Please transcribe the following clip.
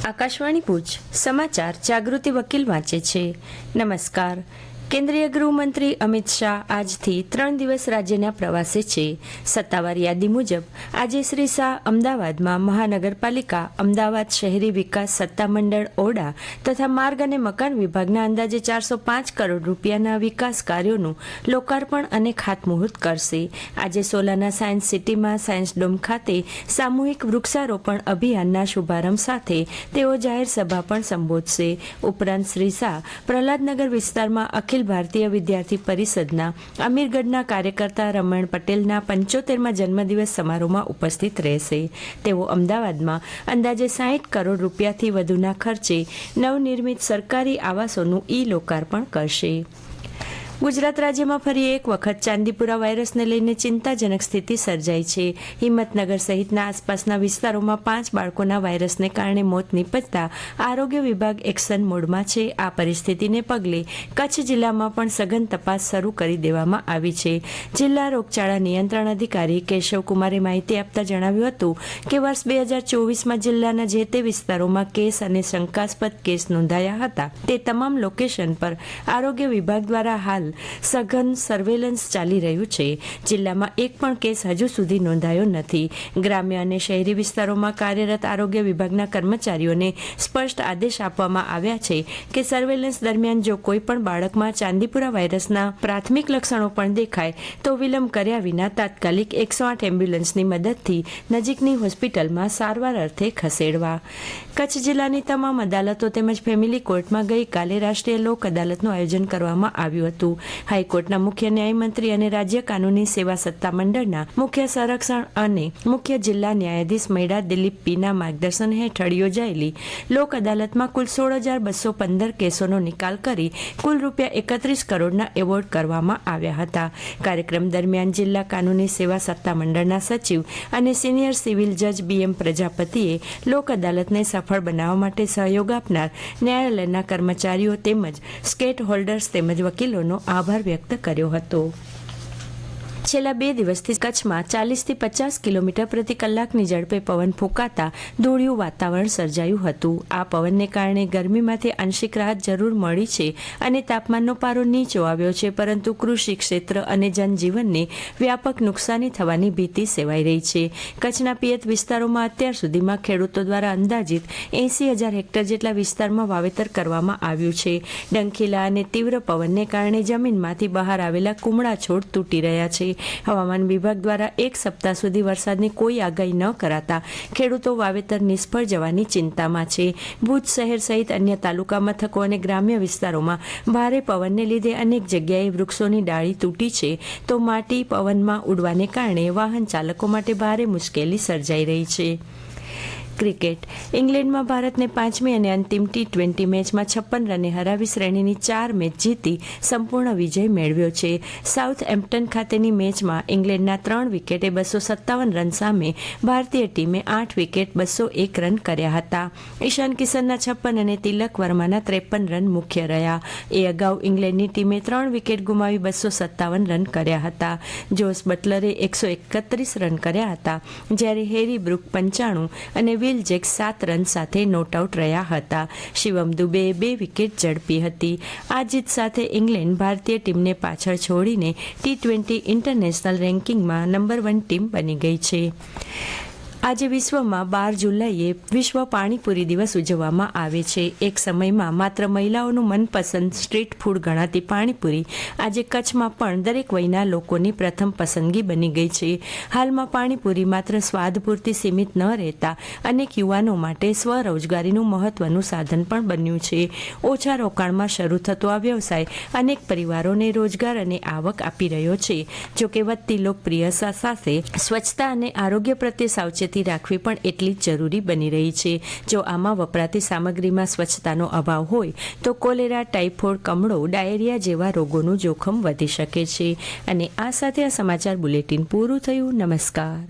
આકાશવાણી ભુજ સમાચાર જાગૃતિ વકીલ વાંચે છે. નમસ્કાર. કેન્દ્રીય ગૃહમંત્રી અમિત શાહ આજથી 3 દિવસ રાજ્યના પ્રવાસે છે. સત્તાવાર યાદી મુજબ આજે શ્રી શાહ અમદાવાદમાં મહાનગરપાલિકા, અમદાવાદ શહેરી વિકાસ સત્તામંડળ ઓરડા તથા માર્ગ અને મકાન વિભાગના અંદાજે 405 કરોડ રૂપિયાના વિકાસ કાર્યોનું લોકાર્પણ અને ખાતમુહૂર્ત કરશે. આજે સોલાના સાયન્સ સિટીમાં સાયન્સ ડોમ ખાતે સામૂહિક વૃક્ષારોપણ અભિયાનના શુભારંભ સાથે તેઓ જાહેર સભા પણ સંબોધશે. ઉપરાંત શ્રી શાહ પ્રહલાદનગર વિસ્તારમાં અખિલ ભારતીય વિદ્યાર્થી પરિષદના અમીરગઢના કાર્યકર્તા રમણ પટેલના 75મા જન્મદિવસ સમારોહમાં ઉપસ્થિત રહેશે. તેઓ અમદાવાદમાં અંદાજે 60 કરોડ રૂપિયાથી વધુના ખર્ચે નવનિર્મિત સરકારી આવાસોનું લોકાર્પણ કરશે. ગુજરાત રાજ્યમાં ફરી એક વખત ચાંદીપુરા વાયરસને લઈને ચિંતાજનક સ્થિતિ સર્જાઈ છે. હિંમતનગર સહિતના આસપાસના વિસ્તારોમાં 5 બાળકોના વાયરસને કારણે મોત નીપજતા આરોગ્ય વિભાગ એક્શન મોડમાં છે. આ પરિસ્થિતિને પગલે કચ્છ જિલ્લામાં પણ સઘન તપાસ શરૂ કરી દેવામાં આવી છે. જિલ્લા રોગચાળા નિયંત્રણ અધિકારી કેશવકુમારે માહિતી આપતા જણાવ્યું હતું કે વર્ષ 2024માં જિલ્લાના જે તે વિસ્તારોમાં કેસ અને શંકાસ્પદ કેસ નોંધાયા હતા તે તમામ લોકેશન પર આરોગ્ય વિભાગ દ્વારા હાલ સઘન સર્વેલન્સ ચાલી રહ્યું છે. જિલ્લામાં એક પણ કેસ હજુ સુધી નોંધાયો નથી. ગ્રામ્ય અને શહેરી વિસ્તારોમાં કાર્યરત આરોગ્ય વિભાગના કર્મચારીઓને સ્પષ્ટ આદેશ આપવામાં આવ્યા છે કે સર્વેલન્સ દરમિયાન જો કોઈ પણ બાળકમાં ચાંદીપુરા વાયરસના પ્રાથમિક લક્ષણો પણ દેખાય તો વિલંબ કર્યા વિના તાત્કાલિક 108 એમ્બ્યુલન્સની મદદથી નજીકની હોસ્પિટલમાં સારવાર અર્થે ખસેડવા. કચ્છ જિલ્લાની તમામ અદાલતો તેમજ ફેમિલી કોર્ટમાં ગઈકાલે રાષ્ટ્રીય લોક અદાલતનું આયોજન કરવામાં આવ્યું હતું. હાઈકોર્ટના મુખ્ય ન્યાયમંત્રી અને રાજ્ય કાનૂની સેવા સત્તામંડળના મુખ્ય સંરક્ષણ અને મુખ્ય જિલ્લા ન્યાયાધીશ મૈડા દિલીપ પીના માર્ગદર્શન હેઠળ યોજાયેલી લોક અદાલતમાં કુલ 16,215 કેસોનો નિકાલ કરી કુલ ₹31 કરોડના એવોર્ડ કરવામાં આવ્યા હતા. કાર્યક્રમ દરમિયાન જિલ્લા કાનૂની સેવા સત્તામંડળના સચિવ અને સિનિયર સિવિલ જજ BM પ્રજાપતિએ લોક અદાલતને સફળ બનાવવા માટે સહયોગ આપનાર ન્યાયાલયના કર્મચારીઓ તેમજ સ્ટેક હોલ્ડર્સ તેમજ વકીલોનો આભાર વ્યક્ત કર્યો હતો. છેલ્લા 2 દિવસથી કચ્છમાં 40થી 50 કિલોમીટર પ્રતિ કલાકની ઝડપે પવન ફૂંકાતા ધૂળિયું વાતાવરણ સર્જાયું હતું. આ પવનને કારણે ગરમીમાંથી આંશિક રાહત જરૂર મળી છે અને તાપમાનનો પારો નીચો આવ્યો છે, પરંતુ કૃષિ ક્ષેત્ર અને જનજીવનને વ્યાપક નુકસાની થવાની ભીતિ સેવાઈ રહી છે. કચ્છના પિયત વિસ્તારોમાં અત્યાર સુધીમાં ખેડૂતો દ્વારા અંદાજિત 80,000 હેક્ટર જેટલા વિસ્તારમાં વાવેતર કરવામાં આવ્યું છે. ડંખીલા અને તીવ્ર પવનને કારણે જમીનમાંથી બહાર આવેલા કુમળા છોડ તૂટી રહ્યા છે. હવામાન વિભાગ દ્વારા 1 સપ્તાહ સુધી વરસાદની કોઈ આગાહી ન કરાતા ખેડૂતો વાવેતર નિષ્ફળ જવાની ચિંતામાં છે. ભુજ શહેર સહિત અન્ય તાલુકા મથકો અને ગ્રામ્ય વિસ્તારોમાં ભારે પવનને લીધે અનેક જગ્યાએ વૃક્ષોની ડાળી તૂટી છે, તો માટી પવનમાં ઉડવાને કારણે વાહન ચાલકો માટે ભારે મુશ્કેલી સર્જાઈ રહી છે. ક્રિકેટ. ઇંગ્લેન્ડમાં ભારતને 5મી અને અંતિમ T20 મેચમાં 56 રને હરાવી શ્રેણીની 4 મેચ જીતી સંપૂર્ણ વિજય મેળવ્યો છે. સાઉથહેમ્પ્ટન ખાતેની મેચમાં ઇંગ્લેન્ડના 3 વિકેટે 257 રન સામે ભારતીય ટીમે 8 વિકેટ 201 રન કર્યા હતા. ઈશાન કિશનના 56 અને તિલક વર્માના 53 રન મુખ્ય રહ્યા. એ અગાઉ ઇંગ્લેન્ડની ટીમે 3 વિકેટ ગુમાવી 257 રન કર્યા હતા. જોસ બટલરે 131 રન કર્યા હતા, જ્યારે હેરી બ્રુક 95 અને વિલ જેક્સ 7 રન સાથે નોટ આઉટ રહ્યા હતા. શિવમ દુબેએ 2 વિકેટ ઝડપી હતી. આ જીત સાથે ઇંગ્લેન્ડ ભારતીય ટીમને પાછળ છોડીને T20 ઇન્ટરનેશનલ રેન્કિંગમાં નંબર 1 ટીમ બની ગઈ છે. આજે વિશ્વમાં 12 જુલાઈએ વિશ્વ પાણીપુરી દિવસ ઉજવવામાં આવે છે. એક સમયમાં માત્ર મહિલાઓનું મનપસંદ સ્ટ્રીટ ફૂડ ગણાતી પાણીપુરી આજે કચ્છમાં પણ દરેક વયના લોકોની પ્રથમ પસંદગી બની ગઈ છે. હાલમાં પાણીપુરી માત્ર સ્વાદ પૂરતી સીમિત ન રહેતા અનેક યુવાનો માટે સ્વરોજગારીનું મહત્વનું સાધન પણ બન્યું છે. ઓછા રોકાણમાં શરૂ થતો આ વ્યવસાય અનેક પરિવારોને રોજગાર અને આવક આપી રહ્યો છે. જોકે વધતી લોકપ્રિયતા સાથે સ્વચ્છતા અને આરોગ્ય પ્રત્યે સાવચેતી રાખવી પણ એટલી જ જરૂરી બની રહી છે. જો આમાં વપરાતી સામગ્રીમાં સ્વચ્છતાનો અભાવ હોય તો કોલેરા, ટાઇફોઇડ, કમળો, ડાયેરિયા જેવા રોગોનું જોખમ વધી શકે છે. અને આ સાથે આ સમાચાર બુલેટિન પૂરું થયું. નમસ્કાર.